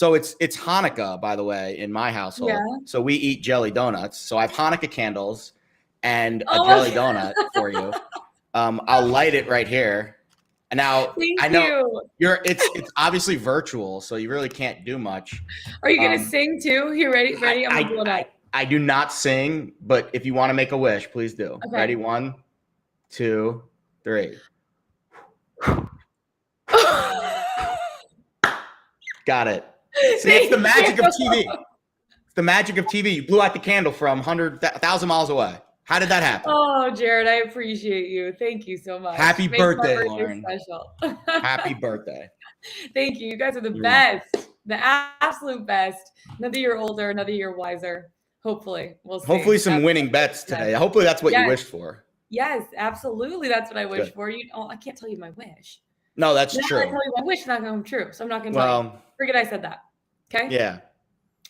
So it's Hanukkah, by the way, in my household. Yeah. So we eat jelly donuts. So I have Hanukkah candles and a Oh, jelly donut for you. I'll light it right here. And now thank I know you. it's obviously virtual, so you really can't do much. Are you gonna sing too? You ready? Ready? I'm gonna blow it up. I do not sing, but if you want to make a wish, please do. Okay. Ready? 1, 2, 3. Got it. See, it's the magic of TV. It's the magic of TV. You blew out the candle from 1,000 miles away. How did that happen? Oh, Jared, I appreciate you. Thank you so much. Happy birthday, Lauren. Special. Happy birthday. Thank you. You guys are the best. The absolute best. Another year older, another year wiser. Hopefully. We'll see. Hopefully some winning bets today. Hopefully that's what you wished for. Yes, absolutely. That's what I wish for. I can't tell you my wish. No, that's true. I tell you my wish is not going true, so I'm not going to tell you. Forget I said that. Okay? Yeah.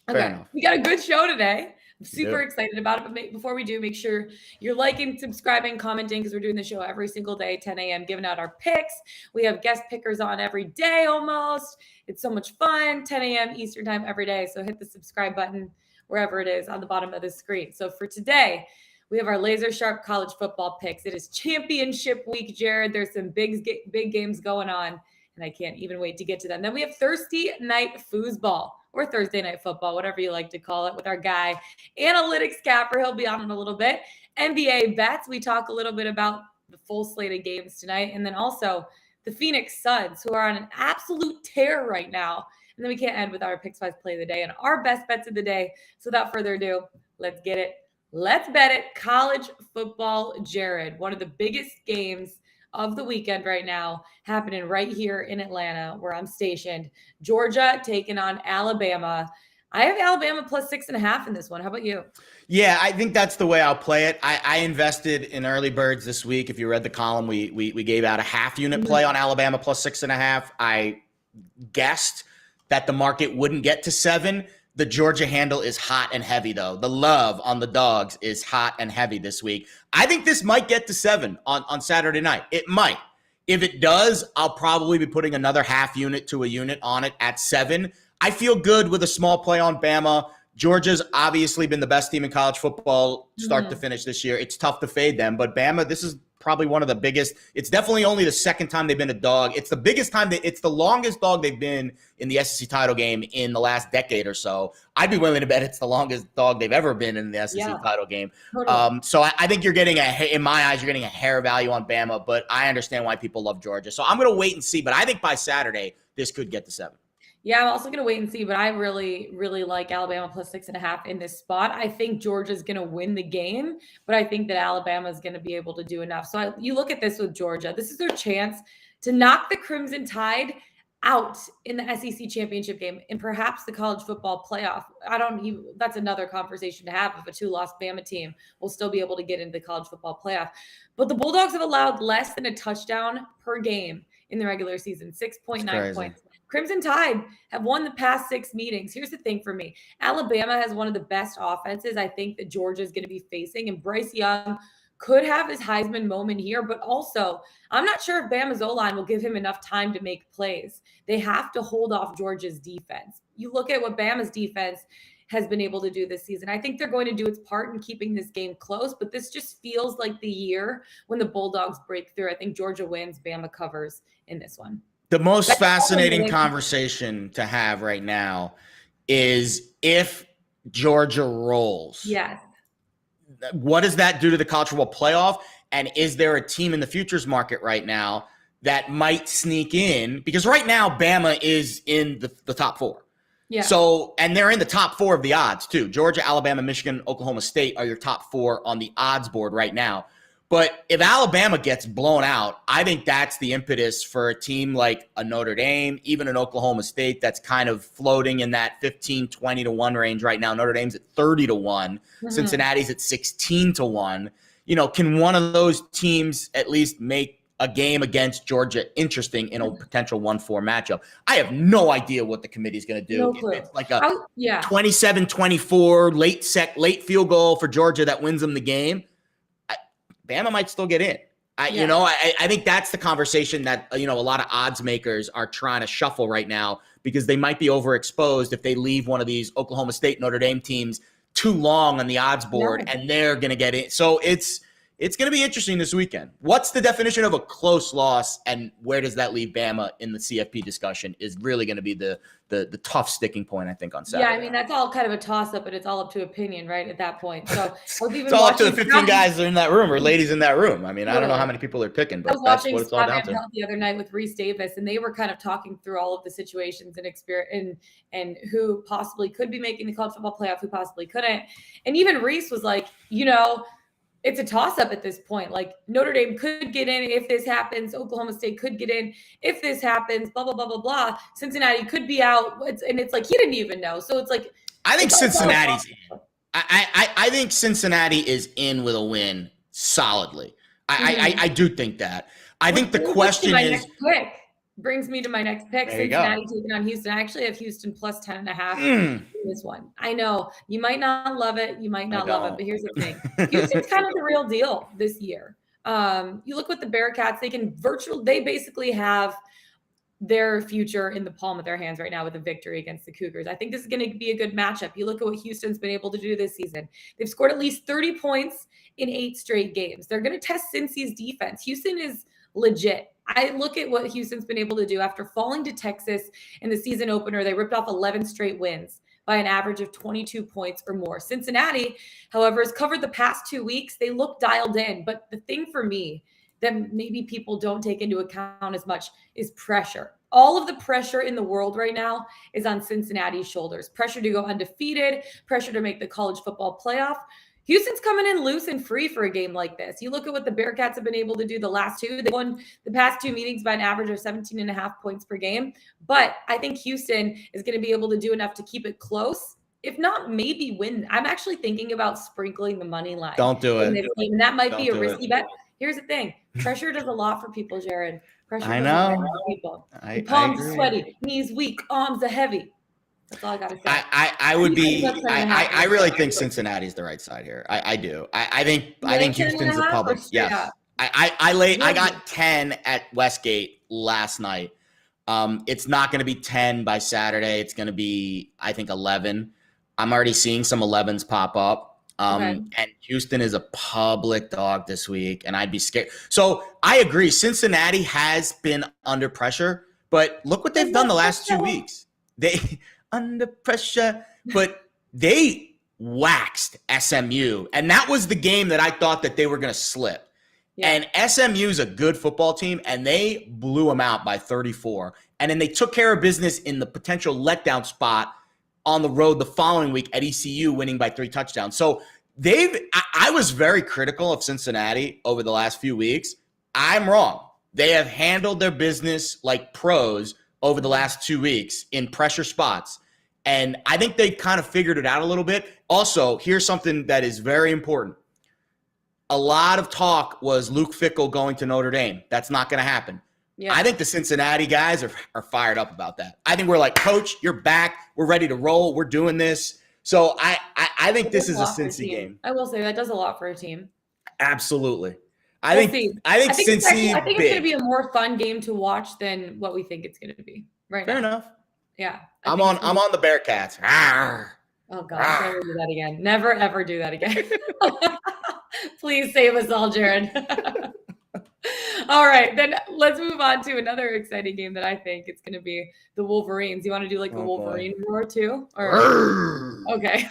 Okay. We got a good show today. I'm super excited about it. But before we do, make sure you're liking, subscribing, commenting, because we're doing the show every single day, 10 a.m., giving out our picks. We have guest pickers on every day almost. It's so much fun. 10 a.m. Eastern time every day. So hit the subscribe button wherever it is on the bottom of the screen. So for today, we have our laser sharp college football picks. It is championship week, Jared. There's some big games going on, and I can't even wait to get to them. Then we have Thursday night foosball, or Thursday night football, whatever you like to call it, with our guy, Analytics Capper. He'll be on in a little bit. NBA bets. We talk a little bit about the full slate of games tonight. And then also the Phoenix Suns, who are on an absolute tear right now. And then we can't end with our Pickswise play of the day and our best bets of the day. So without further ado, let's get it. Let's bet it. College football, Jared. One of the biggest games of the weekend right now, happening right here in Atlanta, where I'm stationed. Georgia taking on Alabama. I have Alabama plus 6.5 in this one. How about you? Yeah, I think that's the way I'll play it. I invested in early birds this week. If you read the column, we gave out a half unit play on Alabama plus 6.5. I guessed that the market wouldn't get to 7. The Georgia handle is hot and heavy, though. The love on the dogs is hot and heavy this week. I think this might get to 7 on Saturday night. It might. If it does, I'll probably be putting another half unit to a unit on it at 7. I feel good with a small play on Bama. Georgia's obviously been the best team in college football start to finish this year. It's tough to fade them, but Bama, this is probably one of the biggest. It's definitely only the second time they've been a dog. It's the biggest time it's the longest dog they've been in the SEC title game in the last decade or so. I'd be willing to bet it's the longest dog they've ever been in the SEC title game. Totally. So I think you're getting in my eyes, you're getting a hair value on Bama, but I understand why people love Georgia. So I'm going to wait and see, but I think by Saturday, this could get to 7. Yeah, I'm also going to wait and see, but I really, really like Alabama plus 6.5 in this spot. I think Georgia's going to win the game, but I think that Alabama is going to be able to do enough. So you look at this with Georgia. This is their chance to knock the Crimson Tide out in the SEC championship game and perhaps the college football playoff. That's another conversation to have if a 2-loss Bama team will still be able to get into the college football playoff. But the Bulldogs have allowed less than a touchdown per game in the regular season, 6.9 points. Crimson Tide have won the past 6 meetings. Here's the thing for me. Alabama has one of the best offenses I think that Georgia is going to be facing, and Bryce Young could have his Heisman moment here, but also I'm not sure if Bama's O-line will give him enough time to make plays. They have to hold off Georgia's defense. You look at what Bama's defense has been able to do this season. I think they're going to do its part in keeping this game close, but this just feels like the year when the Bulldogs break through. I think Georgia wins, Bama covers in this one. The most fascinating conversation to have right now is if Georgia rolls. Yes. What does that do to the college football playoff? And is there a team in the futures market right now that might sneak in? Because right now, Bama is in the top 4. Yeah. So, and they're in the top 4 of the odds too. Georgia, Alabama, Michigan, Oklahoma State are your top 4 on the odds board right now. But if Alabama gets blown out, I think that's the impetus for a team like a Notre Dame, even an Oklahoma State that's kind of floating in that 15, 20 to 1 range right now. Notre Dame's at 30 to 1. Cincinnati's at 16 to 1. You know, can one of those teams at least make a game against Georgia interesting in a potential 1-4 matchup? I have no idea what the committee's going to do. No clue. If it's like a 27-24 late field goal for Georgia that wins them the game, Bama might still get in. I think that's the conversation that, a lot of odds makers are trying to shuffle right now because they might be overexposed if they leave one of these Oklahoma State, Notre Dame teams too long on the odds board, and they're going to get it. So it's going to be interesting this weekend. What's the definition of a close loss, and where does that leave Bama in the CFP discussion is really going to be the tough sticking point, I think, on Saturday. Yeah, I mean, that's all kind of a toss-up, but it's all up to opinion, right, at that point. So it's all up to the 15 guys in that room or ladies in that room. I mean, I don't know how many people are picking, but that's what it's all down to. The other night with Reese Davis, and they were kind of talking through all of the situations and experience and who possibly could be making the college football playoff, who possibly couldn't. And even Reese was like, it's a toss-up at this point. Like, Notre Dame could get in if this happens. Oklahoma State could get in if this happens, blah, blah, blah, blah, blah. Cincinnati could be out. And it's like, he didn't even know. So it's like. I think Cincinnati's in. I think Cincinnati is in with a win solidly. I do think that. I think the question is. Brings me to my next pick. Cincinnati taking on Houston. I actually have Houston plus 10.5 in this one. I know you might not love it. You might not love it, but here's the thing. Houston's kind of the real deal this year. You look with the Bearcats, they basically have their future in the palm of their hands right now with a victory against the Cougars. I think this is going to be a good matchup. You look at what Houston's been able to do this season. They've scored at least 30 points in 8 straight games. They're going to test Cincy's defense. Houston is legit. I look at what Houston's been able to do after falling to Texas in the season opener. They ripped off 11 straight wins by an average of 22 points or more. Cincinnati, however, has covered the past 2 weeks. They look dialed in. But the thing for me that maybe people don't take into account as much is pressure. All of the pressure in the world right now is on Cincinnati's shoulders. Pressure to go undefeated, pressure to make the college football playoff. Houston's coming in loose and free for a game like this. You look at what the Bearcats have been able to do the last 2. They won the past 2 meetings by an average of 17.5 points per game. But I think Houston is going to be able to do enough to keep it close. If not, maybe win. I'm actually thinking about sprinkling the money line. Don't do it. And that might be a risky bet. Here's the thing. Pressure does a lot for people, Jared. Pressure I know. For people. Palms sweaty, knees weak, arms are heavy. That's all I got to say. I really think Cincinnati's the right side here. I do. I think Houston's the public. Yes. I got 10 at Westgate last night. It's not going to be 10 by Saturday. It's going to be, I think, 11. I'm already seeing some 11s pop up. And Houston is a public dog this week, and I'd be scared. So I agree. Cincinnati has been under pressure, but look what they've done the last 2 weeks. They under pressure, but they waxed SMU, and that was the game that I thought that they were going to slip. Yeah. And SMU is a good football team, and they blew them out by 34. And then they took care of business in the potential letdown spot on the road the following week at ECU, winning by 3 touchdowns. So I was very critical of Cincinnati over the last few weeks. I'm wrong. They have handled their business like pros over the last 2 weeks in pressure spots. And I think they kind of figured it out a little bit. Also, here's something that is very important. A lot of talk was Luke Fickell going to Notre Dame. That's not going to happen. Yeah. I think the Cincinnati guys are fired up about that. I think we're like, Coach, you're back. We're ready to roll. We're doing this. So I think this is a Cincy game. I will say that does a lot for a team. Absolutely. I think Cincy. I think it's going to be a more fun game to watch than what we think it's going to be right now. Fair enough. Yeah. I'm on the Bearcats. Oh God, never do that again. Never ever do that again. Please save us all, Jared. All right, then let's move on to another exciting game that I think it's going to be the Wolverines. You want to do like the Wolverine roar too? Or okay.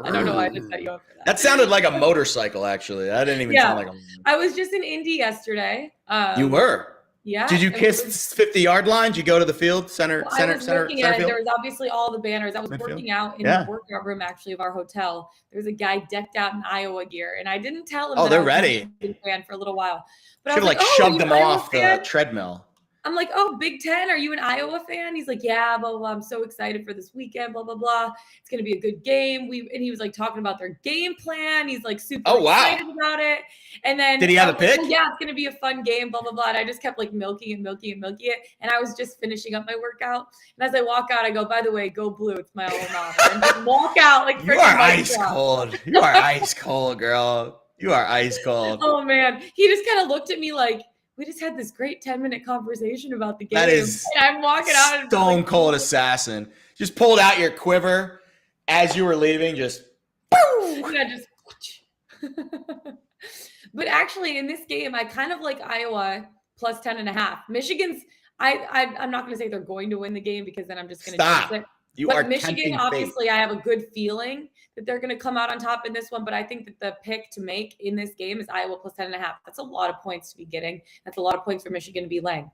I don't know why I just set you up for that. That sounded like a motorcycle, actually. That didn't even sound like a. I was just in Indy yesterday. You were. Yeah. Did you kiss 50-yard line? Did you go to the field center? I was looking at it. There was obviously all the banners. I was working out in the workout room actually of our hotel. There was a guy decked out in Iowa gear, and I didn't tell him. Oh, they're ready. Fan for a little while, but should have shoved them off the treadmill. I'm like, oh, Big Ten, are you an Iowa fan? He's like, yeah, blah, blah, blah. I'm so excited for this weekend, blah, blah, blah. It's going to be a good game. And he was like talking about their game plan. He's like super excited about it. And then did he have a pick? Like, yeah, it's going to be a fun game, blah, blah, blah. And I just kept like milking it. And I was just finishing up my workout. And as I walk out, I go, by the way, go blue. It's my alma mater. And just walk out like freaking. You are ice cold. You are ice cold, girl. You are ice cold. Oh, man. He just kind of looked at me like, we just had this great 10-minute conversation about the game. That is and I'm walking out and stone cold assassin. Just pulled out your quiver as you were leaving. Just, yeah, just. But actually, in this game, I kind of like Iowa plus 10.5. Michigan's. I'm not going to say they're going to win the game because then I'm just going to stop. jinx it. You but are Michigan, obviously, I have a good feeling that they're going to come out on top in this one. But I think that the pick to make in this game is Iowa plus 10.5. That's a lot of points to be getting. That's a lot of points for Michigan to be laying.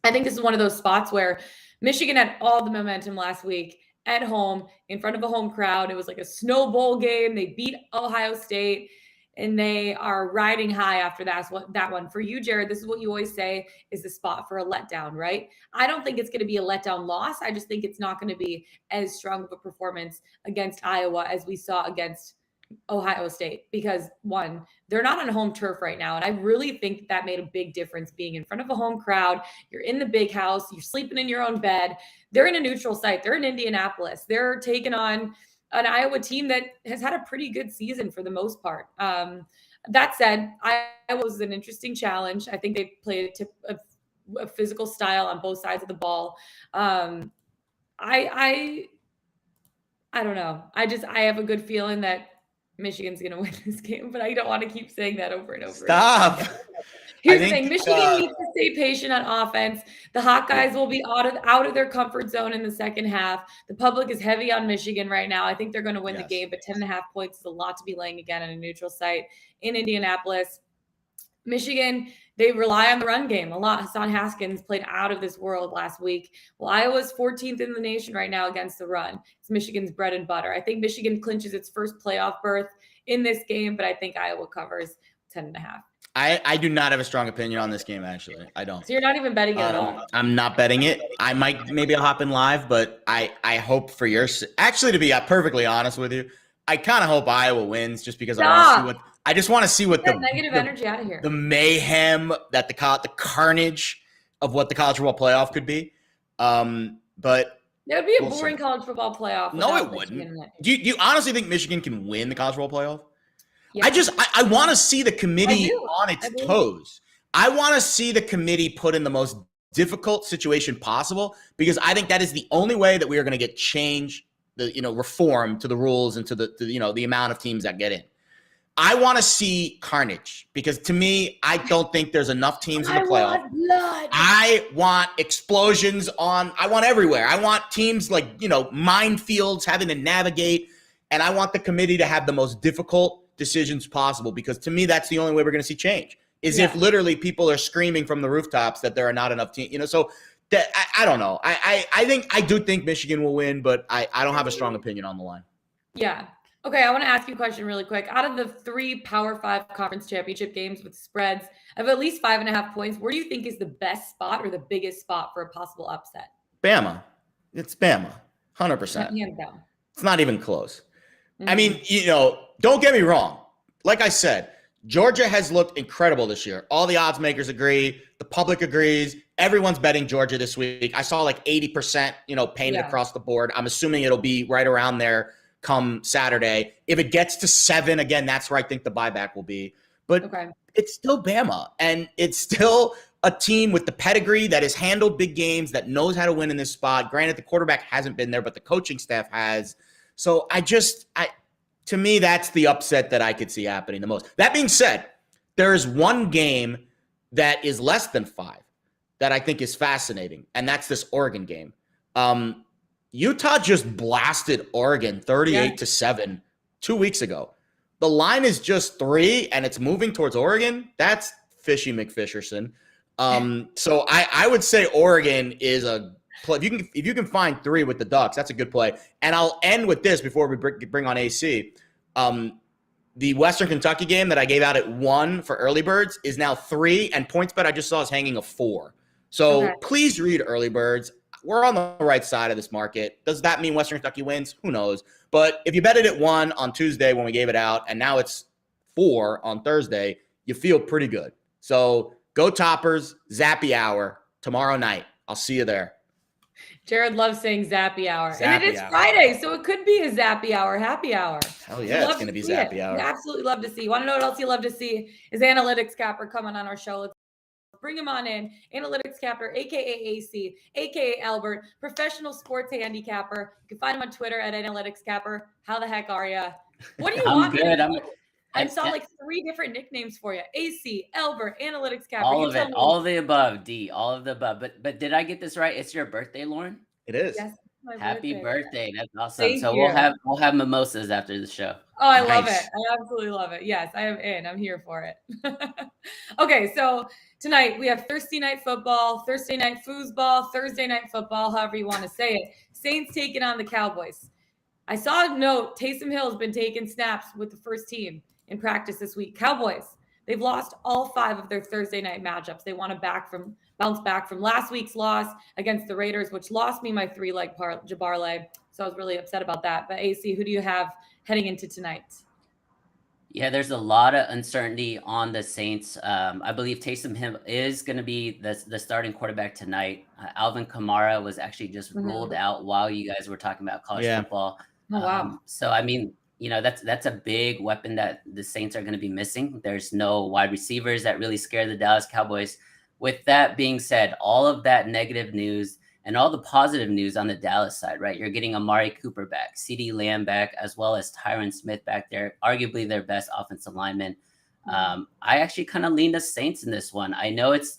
I think this is one of those spots where Michigan had all the momentum last week at home in front of a home crowd. It was like a snow bowl game. They beat Ohio State. And they are riding high after that one. For you, Jared, this is what you always say is the spot for a letdown, right? I don't think it's going to be a letdown loss. I just think it's not going to be as strong of a performance against Iowa as we saw against Ohio State because, one, they're not on home turf right now. And I really think that made a big difference being in front of a home crowd. You're in the big house. You're sleeping in your own bed. They're in a neutral site. They're in Indianapolis. They're taking on an Iowa team that has had a pretty good season for the most part. That said, Iowa was an interesting challenge. I think they played a physical style on both sides of the ball. I don't know. I have a good feeling that Michigan's going to win this game, but I don't want to keep saying that over and over. Stop. Here's the thing. Michigan needs to stay patient on offense. The Hawkeyes will be out of their comfort zone in the second half. The public is heavy on Michigan right now. I think they're going to win the game, but 10.5 points is a lot to be laying again on a neutral site in Indianapolis. Michigan, they rely on the run game a lot. Hassan Haskins played out of this world last week. Well, Iowa's 14th in the nation right now against the run. It's Michigan's bread and butter. I think Michigan clinches its first playoff berth in this game, but I think Iowa covers 10.5. I do not have a strong opinion on this game, actually. I don't. So you're not even betting it at all? I'm not betting it. Maybe I'll hop in live, but I hope for your – actually, to be perfectly honest with you, I kind of hope Iowa wins just because I just want to see what the negative energy out of here. The mayhem that the carnage of what the college football playoff could be. But it would be a boring college football playoff. No, it wouldn't. Do you honestly think Michigan can win the college football playoff? Yeah. I want to see the committee on its toes. I want to see the committee put in the most difficult situation possible because I think that is the only way that we are going to get change, reform to the rules and to the amount of teams that get in. I want to see carnage because to me, I don't think there's enough teams in the playoff. I want explosions I want everywhere. I want teams like, minefields having to navigate, and I want the committee to have the most difficult decisions possible because to me, that's the only way we're going to see change is if literally people are screaming from the rooftops that there are not enough teams, so that I don't know. I do think Michigan will win, but I don't have a strong opinion on the line. Yeah. Okay, I want to ask you a question really quick. Out of the 3 Power 5 conference championship games with spreads of at least 5.5 points, where do you think is the best spot or the biggest spot for a possible upset? Bama. It's Bama. 100%. It's not even close. Mm-hmm. I mean, don't get me wrong. Like I said, Georgia has looked incredible this year. All the odds makers agree. The public agrees. Everyone's betting Georgia this week. I saw like 80%, painted across the board. I'm assuming it'll be right around there come Saturday. If it gets to 7, again, that's where I think the buyback will be. But it's still Bama, and it's still a team with the pedigree that has handled big games, that knows how to win in this spot. Granted, the quarterback hasn't been there, but the coaching staff has. So to me, that's the upset that I could see happening the most. That being said, there is one game that is less than 5 that I think is fascinating, and that's this Oregon game. Utah just blasted Oregon 38-7 2 weeks ago. The line is just 3, and it's moving towards Oregon. That's fishy McFisherson. So I would say Oregon is a play. If you can find 3 with the Ducks, that's a good play. And I'll end with this before we bring on AC. The Western Kentucky game that I gave out at 1 for early birds is now 3, and PointsBet I just saw is hanging a 4. So please read early birds. We're on the right side of this market. Does that mean Western Kentucky wins? Who knows? But if you bet it at 1 on Tuesday when we gave it out, and now it's 4 on Thursday, you feel pretty good. So go Toppers, Zappy Hour tomorrow night. I'll see you there. Jared loves saying Zappy Hour. And it is Friday, so it could be a Zappy Hour, happy hour. Hell yeah, it's going to be Zappy Hour. We absolutely love to see. You want to know what else you love to see? Is Analytics Capper coming on our show. Let's Bring him on in. Analytics Capper, aka AC, aka Albert, professional sports handicapper. You can find him on Twitter at Analytics Capper. How the heck are you? What do you I'm want? good. I saw like 3 different nicknames for you. AC, Albert, Analytics Capper. All of it. All of the above, D. All of the above. But did I get this right? It's your birthday, Lauren? It is. Yes. Happy birthday. That's awesome. Thank so you. we'll have mimosas after the show. Oh, I love it. I absolutely love it. Yes, I am in. I'm here for it. Okay, so tonight we have Thursday night football, Thursday night foosball, Thursday night football, however you want to say it. Saints taking on the Cowboys. I saw a note, Taysom Hill has been taking snaps with the first team in practice this week. Cowboys, they've lost all 5 of their Thursday night matchups. They want to bounce back from last week's loss against the Raiders, which lost me my 3-leg parlay. So I was really upset about that. But AC, who do you have heading into tonight? Yeah, there's a lot of uncertainty on the Saints. I believe Taysom Hill is going to be the starting quarterback tonight. Alvin Kamara was actually just ruled out while you guys were talking about college football. Oh, wow. So, I mean, that's a big weapon that the Saints are going to be missing. There's no wide receivers that really scare the Dallas Cowboys. With that being said, all of that negative news and all the positive news on the Dallas side, right? You're getting Amari Cooper back, CeeDee Lamb back, as well as Tyron Smith back there, arguably their best offensive lineman. I actually kind of lean the Saints in this one. I know it's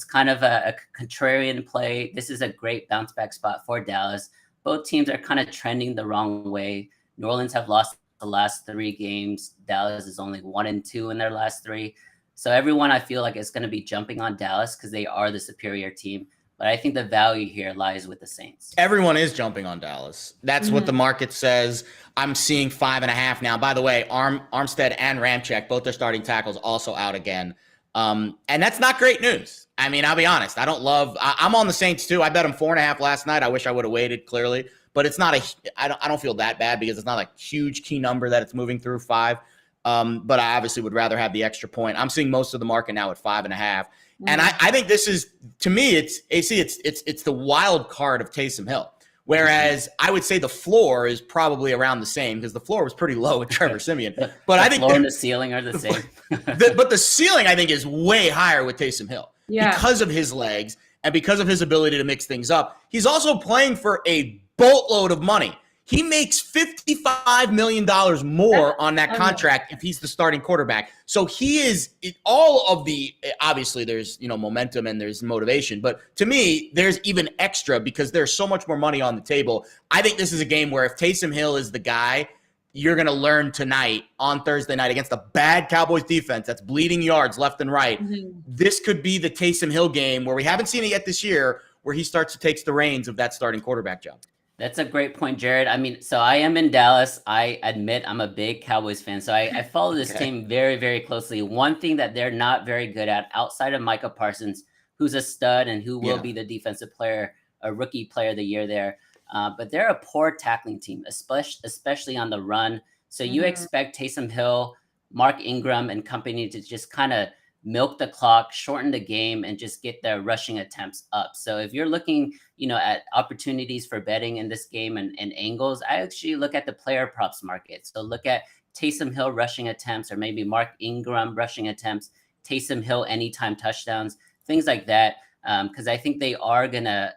kind of a contrarian play. This is a great bounce back spot for Dallas. Both teams are kind of trending the wrong way. New Orleans have lost the last 3 games. Dallas is only 1-2 in their last 3. So everyone, I feel like, is going to be jumping on Dallas because they are the superior team. But I think the value here lies with the Saints. Everyone is jumping on Dallas. That's what the market says. I'm seeing 5.5 now. By the way, Armstead and Ramczyk, both their starting tackles, also out again. And that's not great news. I mean, I'll be honest. I'm on the Saints too. I bet them 4.5 last night. I wish I would have waited, clearly. But it's not I don't feel that bad because it's not a huge key number that it's moving through 5. But I obviously would rather have the extra point. I'm seeing most of the market now at 5.5. And I think this is, to me, it's the wild card of Taysom Hill. Whereas I would say the floor is probably around the same because the floor was pretty low with Trevor Siemian. But I think the floor and the ceiling are the same. But the ceiling, I think, is way higher with Taysom Hill because of his legs and because of his ability to mix things up. He's also playing for a boatload of money. He makes $55 million more on that contract if he's the starting quarterback. So he is all of the, obviously there's, momentum and there's motivation, but to me, there's even extra because there's so much more money on the table. I think this is a game where if Taysom Hill is the guy, you're going to learn tonight on Thursday night against a bad Cowboys defense that's bleeding yards left and right. This could be the Taysom Hill game where we haven't seen it yet this year, where he starts to take the reins of that starting quarterback job. That's a great point, Jared. I mean, so I am in Dallas. I admit I'm a big Cowboys fan. So I follow this team very, very closely. One thing that they're not very good at outside of Micah Parsons, who's a stud and who will be the defensive player, a rookie player of the year there. But they're a poor tackling team, especially on the run. So you expect Taysom Hill, Mark Ingram and company to just kind of milk the clock, shorten the game, and just get their rushing attempts up. So if you're looking, at opportunities for betting in this game and angles, I actually look at the player props market. So look at Taysom Hill rushing attempts, or maybe Mark Ingram rushing attempts, Taysom Hill anytime touchdowns, things like that. Because I think they are gonna,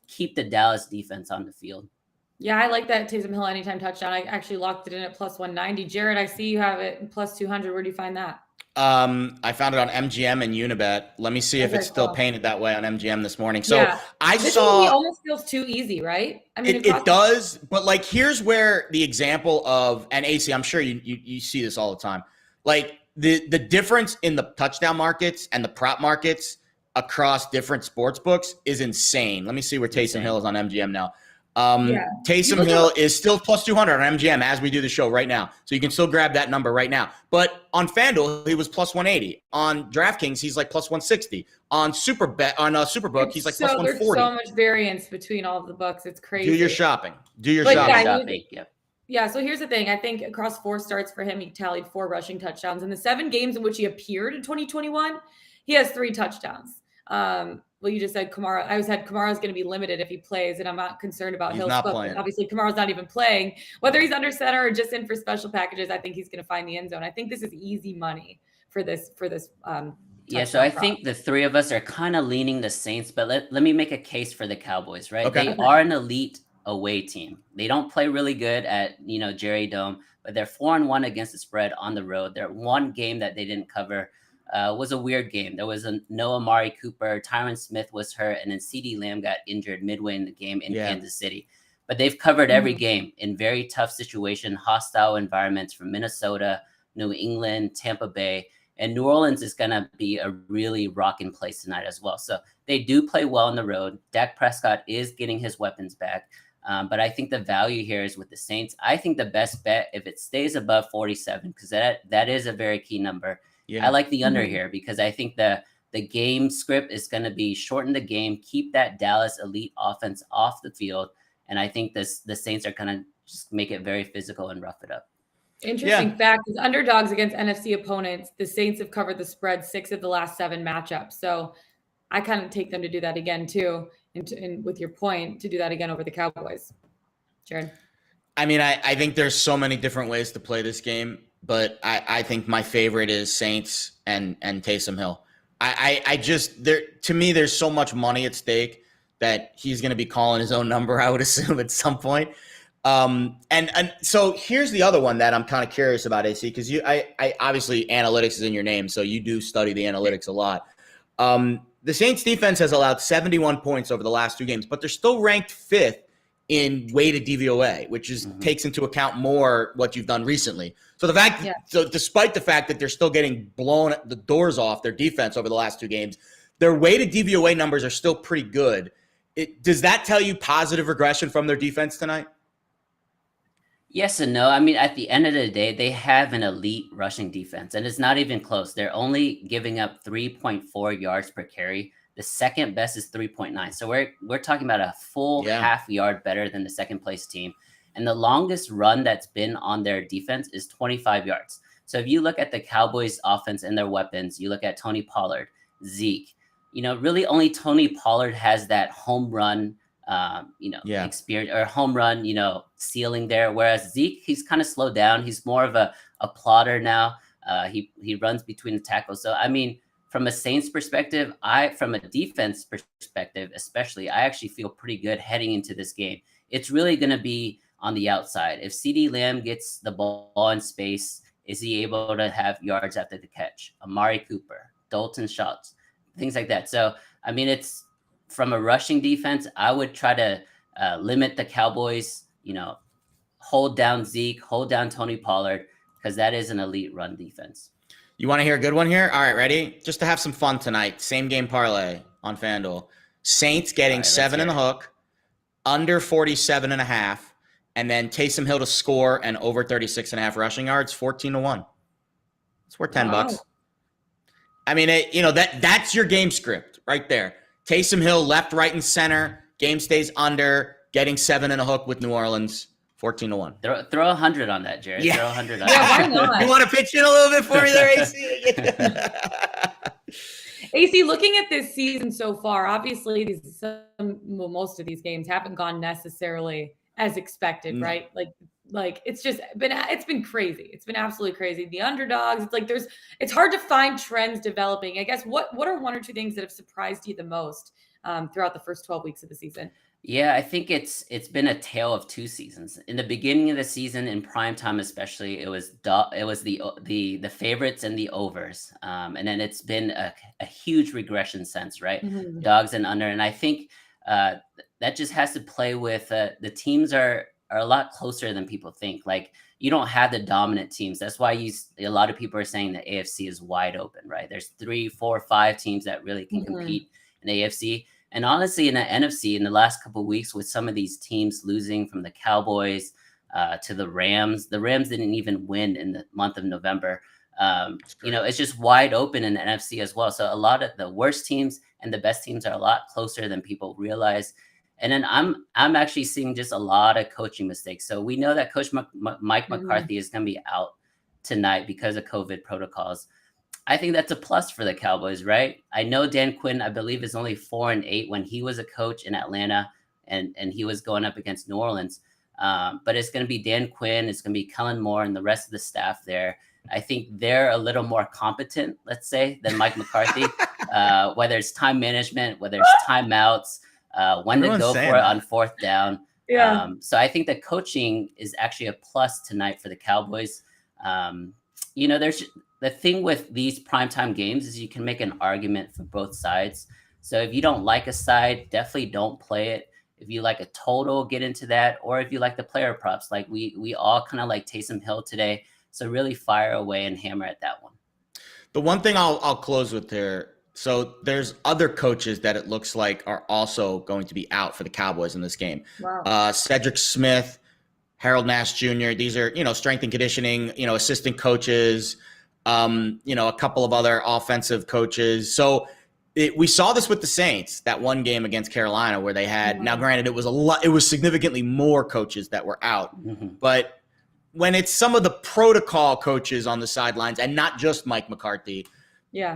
keep the Dallas defense on the field. Yeah, I like that Taysom Hill anytime touchdown. I actually locked it in at plus 190. Jared, I see you have it plus 200. Where do you find that? I found it on MGM and Unibet. Let me see if it's still painted that way on MGM this morning. So I saw it almost feels too easy, right? I mean, it does, but here's where the example of, and AC, I'm sure you see this all the time. The difference in the touchdown markets and the prop markets across different sports books is insane. Let me see where Taysom Hill is on MGM now. Taysom Hill is still plus 200 on MGM as we do the show right now. So you can still grab that number right now. But on FanDuel, he was plus 180. On DraftKings, he's like plus 160. On Superbook, he's like plus 140. There's so much variance between all of the books. It's crazy. Do your shopping. Shopping. Yeah, so here's the thing. I think across 4 starts for him, he tallied 4 rushing touchdowns. In the 7 games in which he appeared in 2021, he has 3 touchdowns. Well, you just said Kamara. I said Kamara's going to be limited if he plays, and I'm not concerned about Hill's foot. Obviously, Kamara's not even playing. Whether he's under center or just in for special packages, I think he's going to find the end zone. I think this is easy money for this Yeah, so I think the three of us are kind of leaning the Saints, but let me make a case for the Cowboys, right? Okay. They are an elite away team. They don't play really good at, Jerry Dome, but they're 4-1 against the spread on the road. Their one game that they didn't cover was a weird game. There was no Amari Cooper, Tyron Smith was hurt, and then CeeDee Lamb got injured midway in the game in Kansas City. But they've covered every game in very tough situation, hostile environments from Minnesota, New England, Tampa Bay. And New Orleans is going to be a really rocking place tonight as well. So they do play well on the road. Dak Prescott is getting his weapons back. But I think the value here is with the Saints. I think the best bet, if it stays above 47, because that is a very key number. Yeah. I like the under here because I think the game script is going to be shorten the game, keep that Dallas elite offense off the field. And I think the Saints are going to just make it very physical and rough it up. Interesting fact is underdogs against NFC opponents. The Saints have covered the spread 6 of the last 7 matchups. So I kind of take them to do that again too. And with your point, to do that again over the Cowboys. Jared. I mean, I think there's so many different ways to play this game, but I think my favorite is Saints and Taysom Hill. To me, there's so much money at stake that he's going to be calling his own number, I would assume, at some point. And so here's the other one that I'm kind of curious about, AC, because I obviously analytics is in your name, so you do study the analytics a lot. The Saints defense has allowed 71 points over the last 2 games, but they're still ranked 5th in weighted DVOA, which is takes into account more what you've done recently. So so despite the fact that they're still getting blown the doors off their defense over the last 2 games, their weighted DVOA numbers are still pretty good. Does that tell you positive regression from their defense tonight? Yes and no. I mean, at the end of the day, they have an elite rushing defense, and it's not even close. They're only giving up 3.4 yards per carry. The second best is 3.9. So we're talking about a full half yard better than the second place team. And the longest run that's been on their defense is 25 yards. So if you look at the Cowboys offense and their weapons, you look at Tony Pollard, Zeke, really only Tony Pollard has that home run experience or home run, ceiling there. Whereas Zeke, he's kind of slowed down. He's more of a plotter now. He runs between the tackles. So, I mean, from a Saints perspective, from a defense perspective, especially, I actually feel pretty good heading into this game. It's really going to be on the outside. If CeeDee Lamb gets the ball in space, is he able to have yards after the catch? Amari Cooper, Dalton Schultz, things like that. So, I mean, it's from a rushing defense, I would try to limit the Cowboys, hold down Zeke, hold down Tony Pollard, because that is an elite run defense. You want to hear a good one here? All right, ready? Just to have some fun tonight. Same game parlay on FanDuel. Saints getting 7 in the hook, under 47.5, and then Taysom Hill to score and over 36.5 rushing yards, 14-1. It's worth $10. I mean, that's your game script right there. Taysom Hill left, right, and center. Game stays under. Getting 7 in a hook with New Orleans. 14-1. Throw 100 on that, Jared. Yeah. Throw 100 on that. Why not? You want to pitch in a little bit for me there, AC? AC, looking at this season so far, obviously most of these games haven't gone necessarily as expected, right? Like it's been crazy. It's been absolutely crazy. The underdogs, it's hard to find trends developing. I guess what are 1 or 2 things that have surprised you the most throughout the first 12 weeks of the season? Yeah, I think it's been a tale of 2 seasons. In the beginning of the season, in prime time especially, it was the favorites and the overs, and then it's been a huge regression since, right? Mm-hmm. Dogs and under, and I think that just has to play with the teams are a lot closer than people think. Like, you don't have the dominant teams. That's why a lot of people are saying the AFC is wide open, right? There's 3, 4, 5 teams that really can compete in the AFC. And honestly, in the NFC, in the last couple of weeks, with some of these teams losing from the Cowboys to the Rams didn't even win in the month of November. It's just wide open in the NFC as well. So a lot of the worst teams and the best teams are a lot closer than people realize. And then I'm actually seeing just a lot of coaching mistakes. So we know that Coach Mike McCarthy is going to be out tonight because of COVID protocols. I think that's a plus for the Cowboys, right? I know Dan Quinn, I believe, is only 4-8 when he was a coach in Atlanta and he was going up against New Orleans. But it's going to be Dan Quinn, it's going to be Kellen Moore and the rest of the staff there. I think they're a little more competent, let's say, than Mike McCarthy, whether it's time management, whether it's timeouts, when to go for it on fourth down. Yeah. So I think the coaching is actually a plus tonight for the Cowboys. There's the thing with these primetime games is you can make an argument for both sides. So if you don't like a side, definitely don't play it. If you like a total, get into that. Or if you like the player props, like we all kind of like Taysom Hill today. So really fire away and hammer at that one. The one thing I'll close with here. So there's other coaches that it looks like are also going to be out for the Cowboys in this game. Wow. Cedric Smith, Harold Nash Jr. These are, strength and conditioning, assistant coaches, a couple of other offensive coaches. So we saw this with the Saints, that one game against Carolina where they had, now granted, it was significantly more coaches that were out, but when it's some of the protocol coaches on the sidelines and not just Mike McCarthy,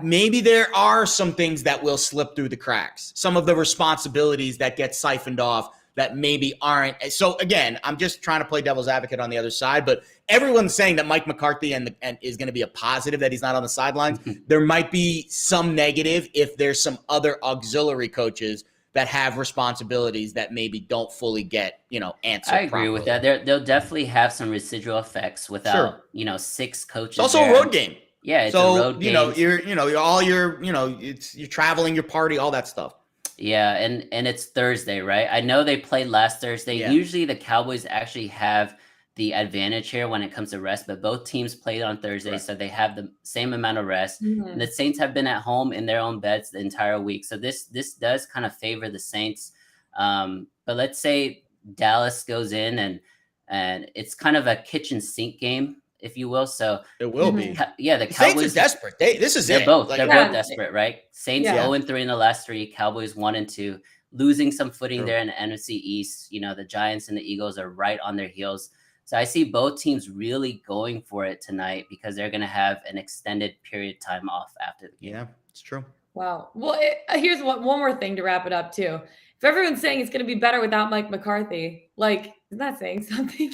maybe there are some things that will slip through the cracks. Some of the responsibilities that get siphoned off that maybe aren't. So again, I'm just trying to play devil's advocate on the other side, but everyone's saying that Mike McCarthy and is going to be a positive that he's not on the sidelines. There might be some negative if there's some other auxiliary coaches that have responsibilities that maybe don't fully get, answered. I agree with that. They'll definitely have some residual effects without, 6 coaches. It's also a road game. Yeah, it's a road game. You're traveling, your party, all that stuff. Yeah, and it's Thursday, right? I know they played last Thursday. Yeah. Usually the Cowboys actually have the advantage here when it comes to rest, but both teams played on Thursday, so they have the same amount of rest. And the Saints have been at home in their own beds the entire week. So this does kind of favor the Saints. But let's say Dallas goes in and it's kind of a kitchen sink game, if you will. So it will be. Yeah, the Cowboys Cowboys are desperate. They're both desperate, right? Saints 0-3 in the last 3, Cowboys 1-2, losing some footing there in the NFC East. The Giants and the Eagles are right on their heels. So I see both teams really going for it tonight because they're going to have an extended period of time off after the game. Yeah, it's true. Wow. Well, here's one more thing to wrap it up too. If everyone's saying it's going to be better without Mike McCarthy, isn't that saying something?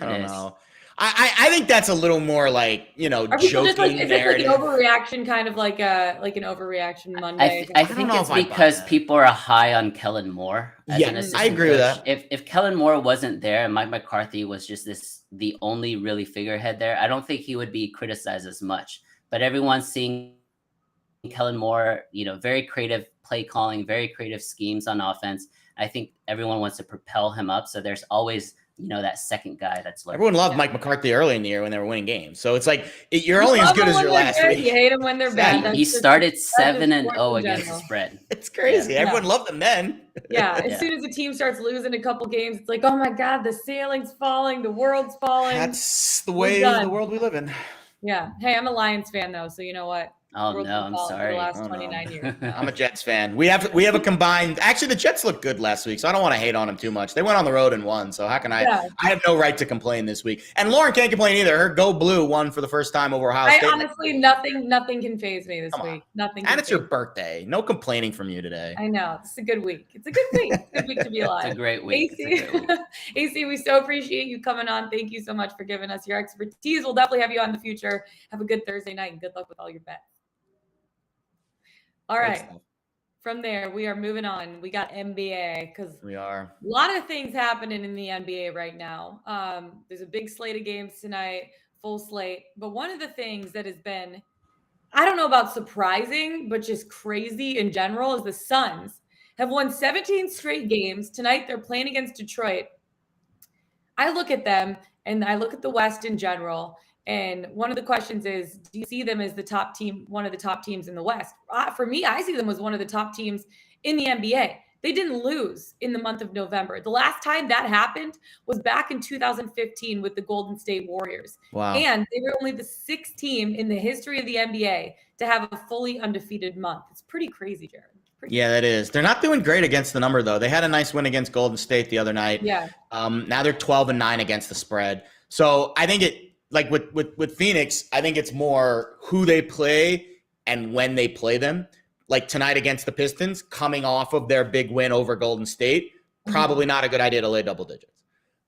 I don't know. I think that's a little more like, joking just is this like an overreaction, kind of like an overreaction Monday? I think it's because people are high on Kellen Moore. Yes, I agree with that. If Kellen Moore wasn't there and Mike McCarthy was just the only really figurehead there, I don't think he would be criticized as much. But everyone's seeing Kellen Moore, very creative play calling, very creative schemes on offense. I think everyone wants to propel him up. So there's always that second guy that's like everyone loved Mike McCarthy early in the year when they were winning games. So it's like you're only as good as your last week. You hate them when they're bad. He started 7-0 against the spread. It's crazy. Everyone loved them then. Yeah. As soon as the team starts losing a couple games, it's like, oh my God, the ceiling's falling, the world's falling. That's the way the world we live in. Yeah. Hey, I'm a Lions fan though, so you know what? Oh no, I'm sorry. For the last 29 years. I'm a Jets fan. We have a combined. Actually, the Jets looked good last week, so I don't want to hate on them too much. They went on the road and won, so how can I? Yeah. I have no right to complain this week. And Lauren can't complain either. Her Go Blue won for the first time over Ohio State. Honestly, nothing can faze me this week. Nothing. And it's your birthday. No complaining from you today. I know. It's a good week. It's a good week. Good week to be alive. It's a great week. AC, we so appreciate you coming on. Thank you so much for giving us your expertise. We'll definitely have you on in the future. Have a good Thursday night and good luck with all your bets. All right. From there, we are moving on. We got NBA because we are a lot of things happening in the NBA right now. There's a big slate of games tonight, full slate. But one of the things that has been, I don't know about surprising, but just crazy in general, is the Suns have won 17 straight games. Tonight, they're playing against Detroit. I look at them and I look at the West in general. And one of the questions is, do you see them as the top team, one of the top teams in the West? For me, I see them as one of the top teams in the NBA. They didn't lose in the month of November. The last time that happened was back in 2015 with the Golden State Warriors. Wow. And they were only the 6th team in the history of the NBA to have a fully undefeated month. It's pretty crazy, Jared. Yeah, that is. They're not doing great against the number, though. They had a nice win against Golden State the other night. Yeah. Now they're 12-9 against the spread. So I think like with Phoenix, I think it's more who they play and when they play them. Like tonight against the Pistons, coming off of their big win over Golden State, probably not a good idea to lay double digits.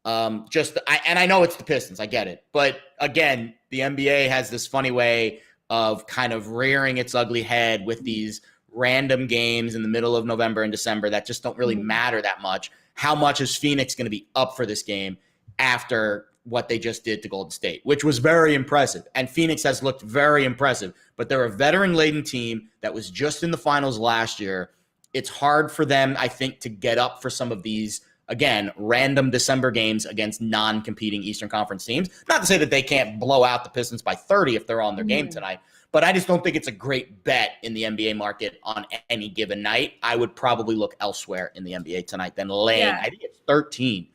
I know it's the Pistons. I get it. But again, the NBA has this funny way of kind of rearing its ugly head with these random games in the middle of November and December that just don't really matter that much. How much is Phoenix going to be up for this game after what they just did to Golden State, which was very impressive. And Phoenix has looked very impressive. But they're a veteran-laden team that was just in the finals last year. It's hard for them, I think, to get up for some of these, again, random December games against non-competing Eastern Conference teams. Not to say that they can't blow out the Pistons by 30 if they're on their game tonight, but I just don't think it's a great bet in the NBA market on any given night. I would probably look elsewhere in the NBA tonight than laying, I think it's 13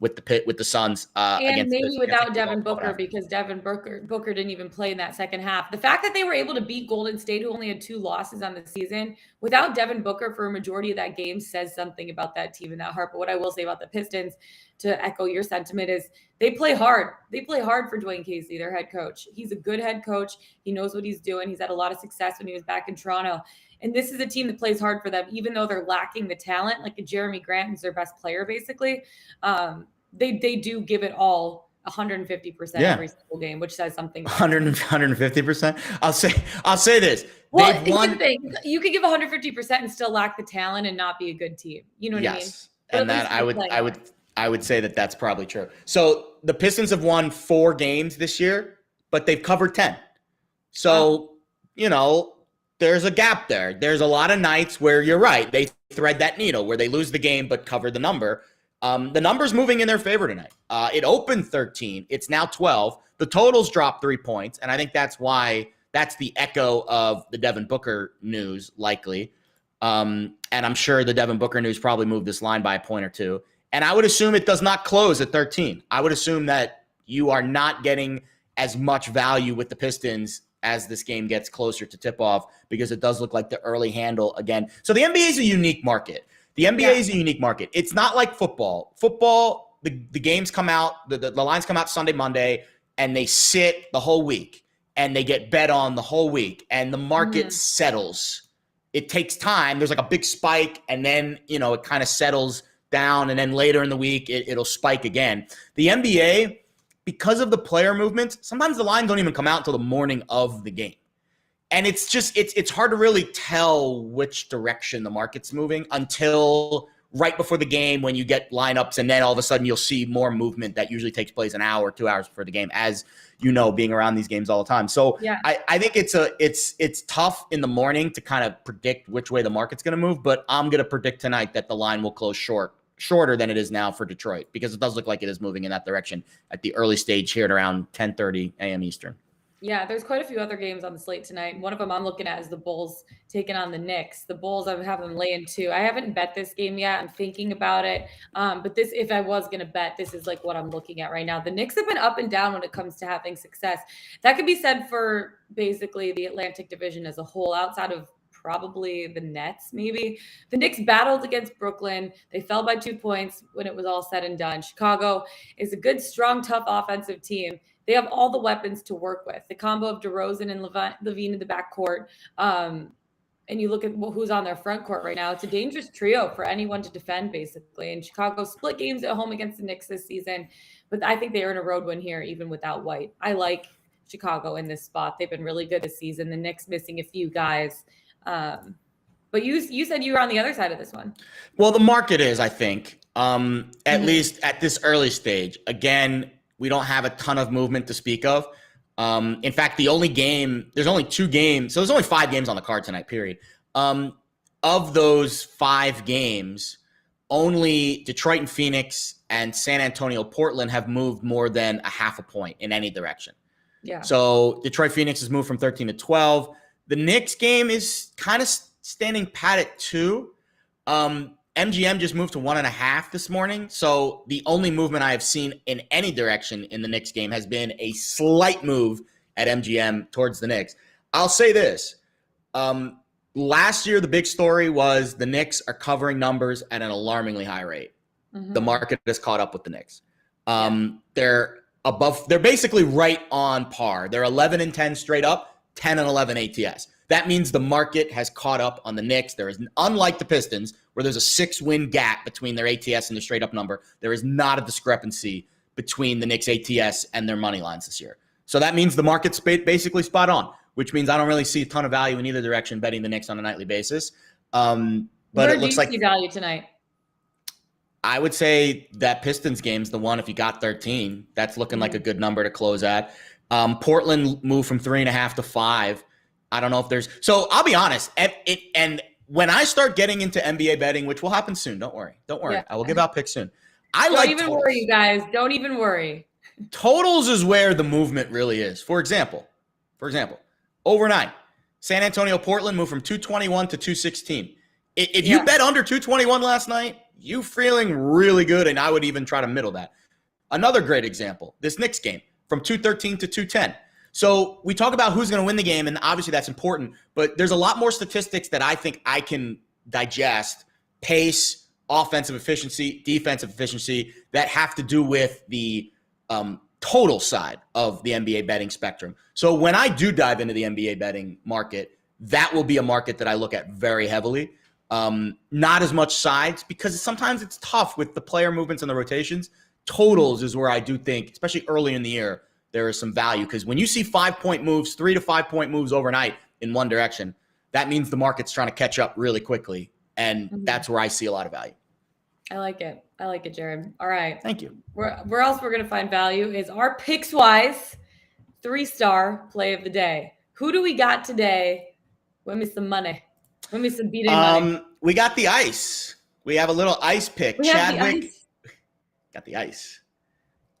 with the Suns. And maybe without Devin Booker, because Devin Booker didn't even play in that second half. The fact that they were able to beat Golden State, who only had 2 losses on the season, without Devin Booker for a majority of that game says something about that team and that heart. But what I will say about the Pistons, to echo your sentiment, is they play hard. They play hard for Dwayne Casey, their head coach. He's a good head coach. He knows what he's doing. He's had a lot of success when he was back in Toronto. And this is a team that plays hard for them, even though they're lacking the talent. Like Jeremy Grant is their best player, basically. They do give it all 150% every single game, which says something. 150%. I'll say this. Well, here's the thing. You could give 150% and still lack the talent and not be a good team. You know what I mean? Yes. And that I would say that that's probably true. So the Pistons have won 4 games this year, but they've covered 10. So, there's a gap there. There's a lot of nights where you're right. They thread that needle where they lose the game but cover the number. The number's moving in their favor tonight. It opened 13. It's now 12. The totals dropped 3 points, and I think that's why that's the echo of the Devin Booker news, likely. And I'm sure the Devin Booker news probably moved this line by a point or two. And I would assume it does not close at 13. I would assume that you are not getting as much value with the Pistons as this game gets closer to tip-off, because it does look like the early handle again. So the NBA is a unique market. The NBA is a unique market. It's not like football. Football, the games come out, the lines come out Sunday, Monday, and they sit the whole week, and they get bet on the whole week, and the market settles. It takes time. There's like a big spike, and then, it kind of settles down, and then later in the week, it'll spike again. The NBA, because of the player movements, sometimes the lines don't even come out until the morning of the game. And it's just, it's hard to really tell which direction the market's moving until right before the game, when you get lineups, and then all of a sudden you'll see more movement that usually takes place an hour, 2 hours before the game, as being around these games all the time. So I think it's tough in the morning to kind of predict which way the market's going to move, but I'm going to predict tonight that the line will close shorter than it is now for Detroit, because it does look like it is moving in that direction at the early stage here at around 10:30 a.m. Eastern. Yeah, there's quite a few other games on the slate tonight. One of them I'm looking at is the Bulls taking on the Knicks. The Bulls, I have them laying 2. I haven't bet this game yet. I'm thinking about it. But this, if I was going to bet, this is like what I'm looking at right now. The Knicks have been up and down when it comes to having success. That could be said for basically the Atlantic Division as a whole, outside of probably the Nets, maybe. The Knicks battled against Brooklyn. They fell by 2 points when it was all said and done. Chicago is a good, strong, tough offensive team. They have all the weapons to work with. The combo of DeRozan and Levine in the backcourt. And you look at who's on their front court right now. It's a dangerous trio for anyone to defend, basically. And Chicago split games at home against the Knicks this season. But I think they earn a road win here, even without White. I like Chicago in this spot. They've been really good this season. The Knicks missing a few guys. But you said you were on the other side of this one. Well, the market is, I think, at least at this early stage. Again, we don't have a ton of movement to speak of. In fact, there's only 2 games. So there's only 5 games on the card tonight, period. Of those 5 games, only Detroit and Phoenix and San Antonio, Portland have moved more than a half a point in any direction. Yeah. So Detroit, Phoenix has moved from 13 to 12. The Knicks game is kind of standing pat at 2. MGM just moved to 1.5 this morning. So the only movement I have seen in any direction in the Knicks game has been a slight move at MGM towards the Knicks. I'll say this. Last year, the big story was the Knicks are covering numbers at an alarmingly high rate. The market has caught up with the Knicks. They're basically right on par. They're 11-10 straight up. 10 and 11 ATS. That means the market has caught up on the Knicks. There is, unlike the Pistons, where there's a 6-win gap between their ATS and their straight up number, there is not a discrepancy between the Knicks ATS and their money lines this year. So that means the market's basically spot on, which means I don't really see a ton of value in either direction betting the Knicks on a nightly basis. But it looks like value tonight. I would say that Pistons game's the one. If you got 13, that's looking like a good number to close at. Portland moved from 3.5 to 5. I don't know if there's. So I'll be honest. And when I start getting into NBA betting, which will happen soon, don't worry. Yeah. I will give out picks soon. Don't even worry, you guys. Don't even worry. Totals is where the movement really is. For example, overnight, San Antonio, Portland moved from 221 to 216. If you bet under 221 last night, you feeling really good, and I would even try to middle that. Another great example, this Knicks game from 213 to 210. So we talk about who's going to win the game, and obviously that's important, but there's a lot more statistics that I think I can digest, pace, offensive efficiency, defensive efficiency, that have to do with the total side of the NBA betting spectrum. So when I do dive into the NBA betting market, that will be a market that I look at very heavily. Not as much sides, because sometimes it's tough with the player movements and the rotations. Totals is where I do think, especially early in the year, there is some value, because when you see 5-point moves, 3 to 5 point moves overnight in one direction, that means the market's trying to catch up really quickly. And that's where I see a lot of value. I like it, Jared. All right. Thank you. Where else we're going to find value is our Pickswise 3-star play of the day. Who do we got today? Win me some money. Win me some beating money. We got the ice. We have a little ice pick. Chadwick. Got the ice.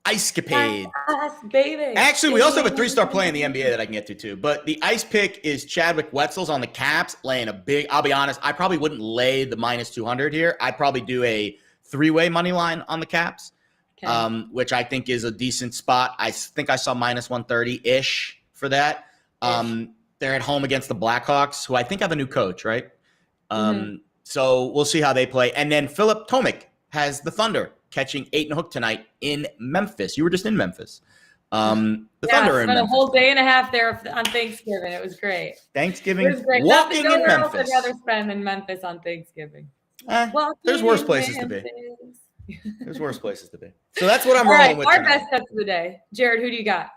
Ice-capade. Yes, baby. Actually, we also have a 3-star play in the NBA that I can get to too. But the ice pick is Chadwick Wetzel's on the Caps, laying a big. I'll be honest, I probably wouldn't lay the minus 200 here. I'd probably do a 3-way money line on the Caps, which I think is a decent spot. I think I saw minus 130-ish for that. They're at home against the Blackhawks, who I think have a new coach, right? So we'll see how they play. And then Philip Tomic has the Thunder catching 8 and a hook tonight in Memphis. You were just in Memphis. The Thunder in Memphis. A whole day and a half there on Thanksgiving. It was great. Thanksgiving. It was great. Walking in Memphis. I'd rather spend than Memphis on Thanksgiving. There's worse places to be. There's worse places to be. So that's what I'm rolling with. Our tonight. best bets of the day. Jared, who do you got?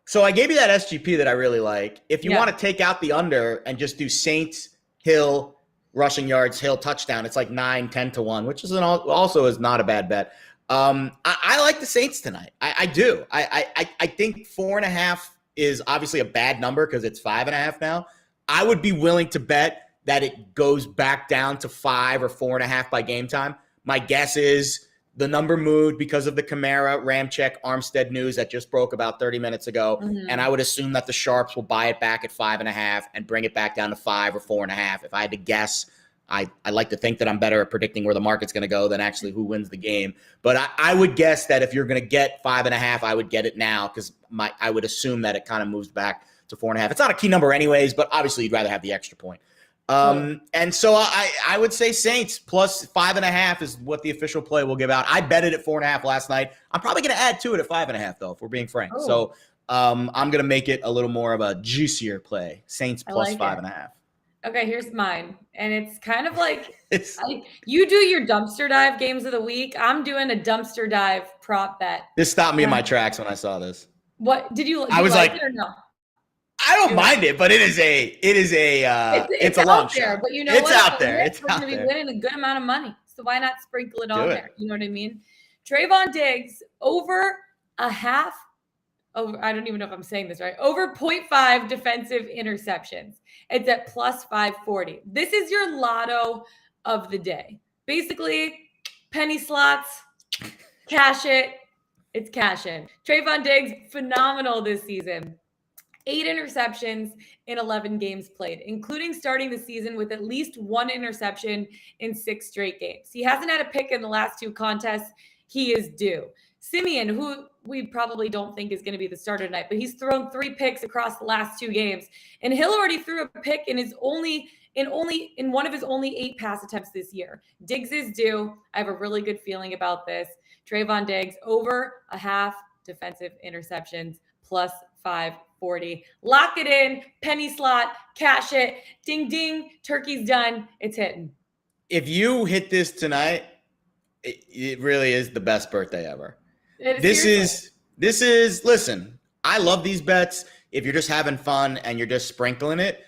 So I gave you that SGP that I really like. If you want to take out the under and just do Saints, Hill, rushing yards, Hill, touchdown, it's like 9-10 to 1, which is also is not a bad bet. I like the Saints tonight. I do. I think 4.5 is obviously a bad number because it's 5.5 now. I would be willing to bet that it goes back down to 5 or 4.5 by game time. My guess is the number moved because of the Kamara, Ramczyk, Armstead news that just broke about 30 minutes ago. And I would assume that the Sharps will buy it back at 5.5 and bring it back down to 5 or 4.5. If I had to guess, I like to think that I'm better at predicting where the market's going to go than actually who wins the game. But I would guess that if you're going to get 5.5, I would get it now, because I would assume that it kind of moves back to 4.5. It's not a key number anyways, but obviously you'd rather have the extra point. And so I would say Saints plus 5.5 is what the official play will give out. I bet it at 4.5 last night. I'm probably going to add to it at 5.5 though, if we're being frank. So I'm going to make it a little more of a juicier play. Saints plus 5.5. Okay, here's mine. And it's kind of like you do your dumpster dive games of the week. I'm doing a dumpster dive prop bet. This stopped me in my tracks when I saw this. What did you? I was like, it or no? I don't mind it, but it's a long shot. But you know it's out there. It's out there. We're going to be winning a good amount of money. So why not sprinkle it on there? You know what I mean? Trayvon Diggs over a half. Over, I don't even know if I'm saying this right. Over 0.5 defensive interceptions. It's at plus 540. This is your lotto of the day. Basically, penny slots, cash it. It's cash in. Trayvon Diggs, phenomenal this season. 8 interceptions in 11 games played, including starting the season with at least 1 interception in 6 straight games. He hasn't had a pick in the last 2 contests. He is due. Simeon, who we probably don't think is going to be the starter tonight, but he's thrown 3 picks across the last 2 games. And Hill already threw a pick in one of his only 8 pass attempts this year. Diggs is due. I have a really good feeling about this. Trayvon Diggs over a half defensive interceptions plus 540. Lock it in, penny slot, cash it, ding, ding, turkey's done. It's hitting. If you hit this tonight, it really is the best birthday ever. This is, listen, I love these bets. If you're just having fun and you're just sprinkling it,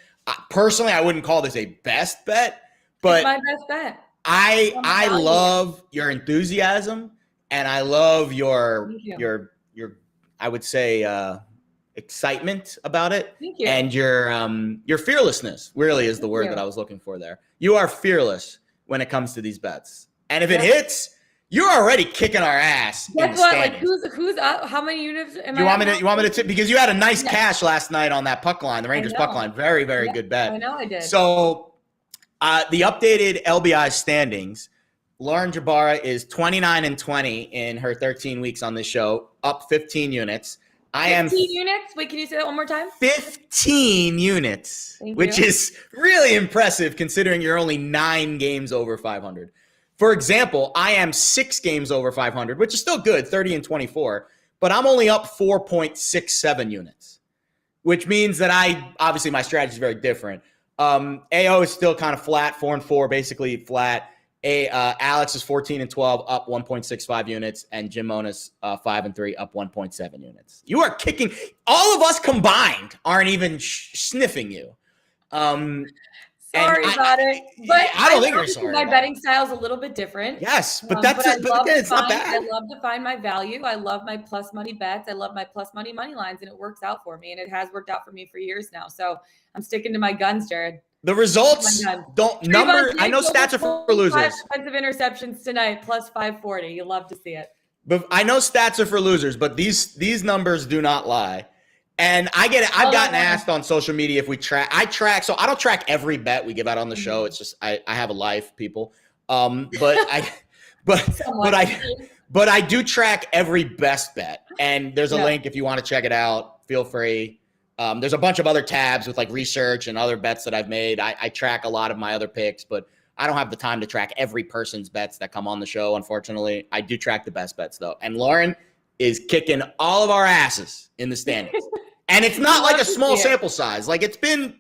personally, I wouldn't call this a best bet, but it's my best bet. I love your enthusiasm, and I love your I would say excitement about it. Thank you. And your fearlessness really is the word that I was looking for there. You are fearless when it comes to these bets. And if it hits, you're already kicking our ass. Guess what? Like who's up? How many units am you want me to tip? Because you had a nice cash last night on that puck line, the Rangers puck line. Very, very good bet. I know I did. So the updated LBI standings, Lauren Jabara is 29-20 in her 13 weeks on this show, up 15 units. 15 units? Wait, can you say that one more time? 15 units, which is really impressive considering you're only 9 games over 500. For example, I am 6 games over 500, which is still good, 30-24, but I'm only up 4.67 units, which means that obviously my strategy is very different. AO is still kind of flat, 4-4, basically flat. Alex is 14-12, up 1.65 units, and Jim Monas 5-3, up 1.7 units. You are kicking. All of us combined aren't even sniffing you. Sorry about it, but I don't think you're sorry. My betting style is a little bit different. Yes, but again, it's not bad. I love to find my value. I love my plus money bets. I love my plus money lines, and it works out for me, and it has worked out for me for years now. So I'm sticking to my guns, Jared. The results don't number. I know stats are for losers. 5 defensive interceptions tonight, plus 540. You love to see it. But I know stats are for losers, but these numbers do not lie. And I get it. I've gotten asked on social media if we track. So I don't track every bet we give out on the show. It's just I have a life, people. But I do track every best bet. And there's a link if you want to check it out. Feel free. There's a bunch of other tabs with like research and other bets that I've made. I track a lot of my other picks, but I don't have the time to track every person's bets that come on the show, unfortunately. I do track the best bets, though. And Lauren is kicking all of our asses in the standings. And it's not like a small sample size. Like it's been,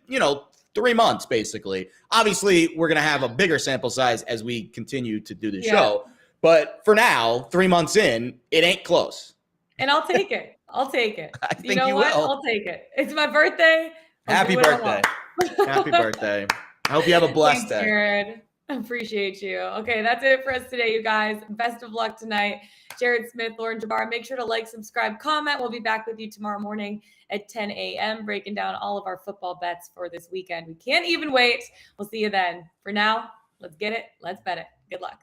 3 months, basically. Obviously, we're going to have a bigger sample size as we continue to do the show. But for now, 3 months in, it ain't close. And I'll take it. I'll take it. I think you will. I'll take it. It's my birthday. Happy birthday. Happy birthday. I hope you have a blessed day. Jared. I appreciate you. Okay, that's it for us today, you guys. Best of luck tonight. Jared Smith, Lauren Jabbar. Make sure to like, subscribe, comment. We'll be back with you tomorrow morning at 10 a.m. breaking down all of our football bets for this weekend. We can't even wait. We'll see you then. For now, let's get it. Let's bet it. Good luck.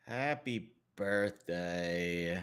Happy birthday.